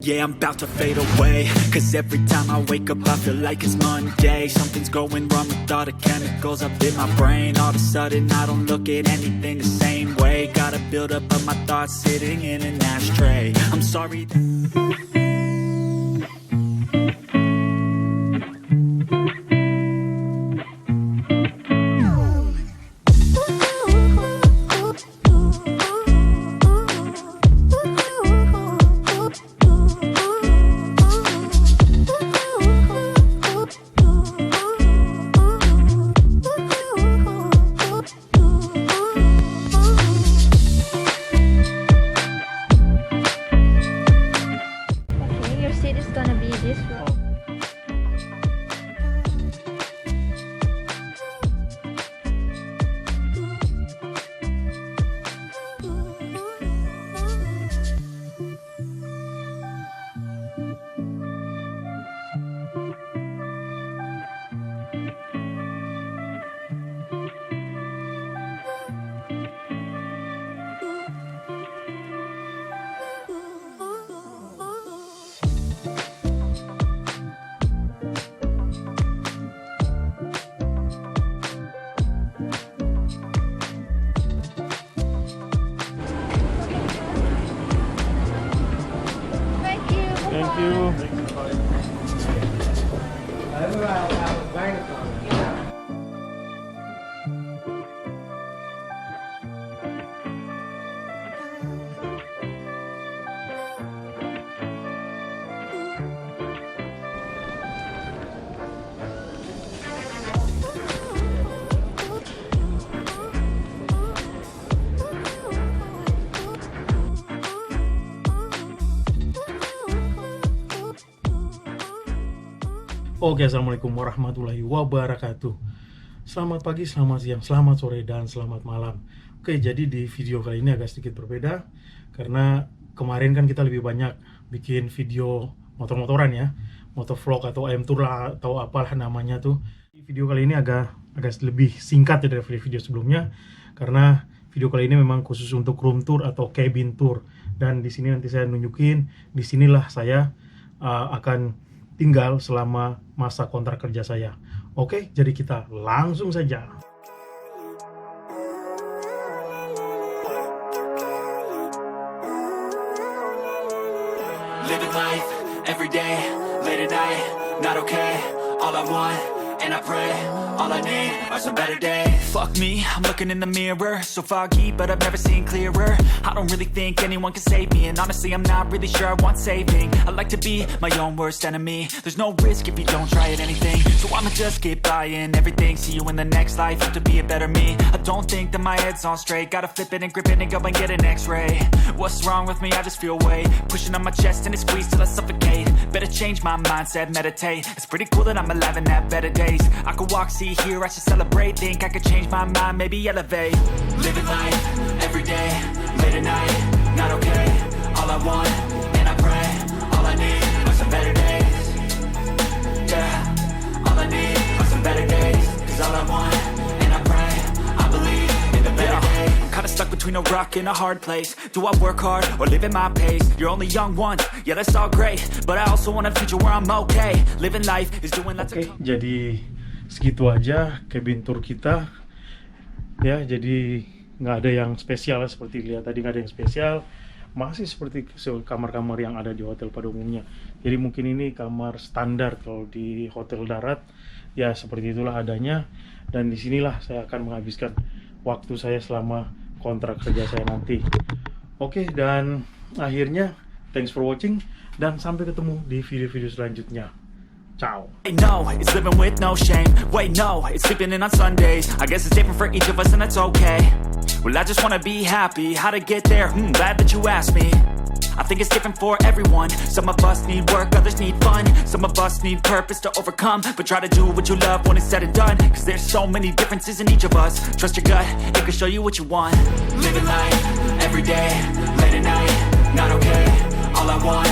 Yeah, I'm about to fade away, cause every time I wake up I feel like it's Monday. Something's going wrong with all the chemicals up in my brain. All of a sudden I don't look at anything the same way. Gotta build up of my thoughts sitting in an ashtray. I'm sorry Thank you. Oke, assalamualaikum warahmatullahi wabarakatuh. Selamat pagi, selamat siang, selamat sore, dan selamat malam. Oke, jadi di video kali ini agak sedikit berbeda karena kemarin kan kita lebih banyak bikin video motor-motoran ya, motovlog atau AM Tour lah atau apalah namanya tuh. Video kali ini agak lebih singkat ya dari video sebelumnya karena video kali ini memang khusus untuk room tour atau cabin tour. Dan di sini nanti saya nunjukin, disinilah saya akan tinggal selama masa kontrak kerja saya. Oke, jadi kita langsung saja. living life every day, late at night, not okay. All I want, and I pray, all I need are some better days. Fuck me, I'm looking in the mirror, so foggy, but I've never seen clearer. I don't really think anyone can save me, and honestly I'm not really sure I want saving. I like to be my own worst enemy. There's no risk if you don't try at anything, so I'ma just keep buying everything. See you in the next life, have to be a better me. I don't think that my head's on straight, gotta flip it and grip it and go and get an x-ray. What's wrong with me? I just feel weight pushing on my chest and it squeezes till I suffocate. Better change my mindset, meditate. It's pretty cool that I'm alive and have better days. I could walk, see, hear, I should celebrate. Think I could change my mind, maybe elevate. Living life, every day, late at night, not okay. All I want, and I pray, all I need are some better days. Yeah, all I need are some better days. Cause all I want, and I pray, I believe in the better days. I'm kinda stuck between a rock and a hard place. Do I work hard, or live at my pace? You're only young once, yeah that's all great, but I also want a future where I'm okay. Living life is doing lots of... Jadi segitu aja cabin tour kita ya, jadi nggak ada yang spesial seperti lihat tadi, nggak ada yang spesial, masih seperti kamar-kamar yang ada di hotel pada umumnya. Jadi mungkin ini kamar standar kalau di hotel darat ya, seperti itulah adanya. Dan disinilah saya akan menghabiskan waktu saya selama kontrak kerja saya nanti. Oke, dan akhirnya thanks for watching dan sampai ketemu di video-video selanjutnya. Ciao. No, it's living with no shame. Wait, no, it's sleeping in on Sundays. I guess it's different for each of us and that's okay. Well, I just wanna be happy. How to get there? Glad that you asked me. I think it's different for everyone. Some of us need work, others need fun. Some of us need purpose to overcome. But try to do what you love when it's said and done. Cause there's so many differences in each of us. Trust your gut, it can show you what you want. Living life, every day, late at night, not okay. All I want,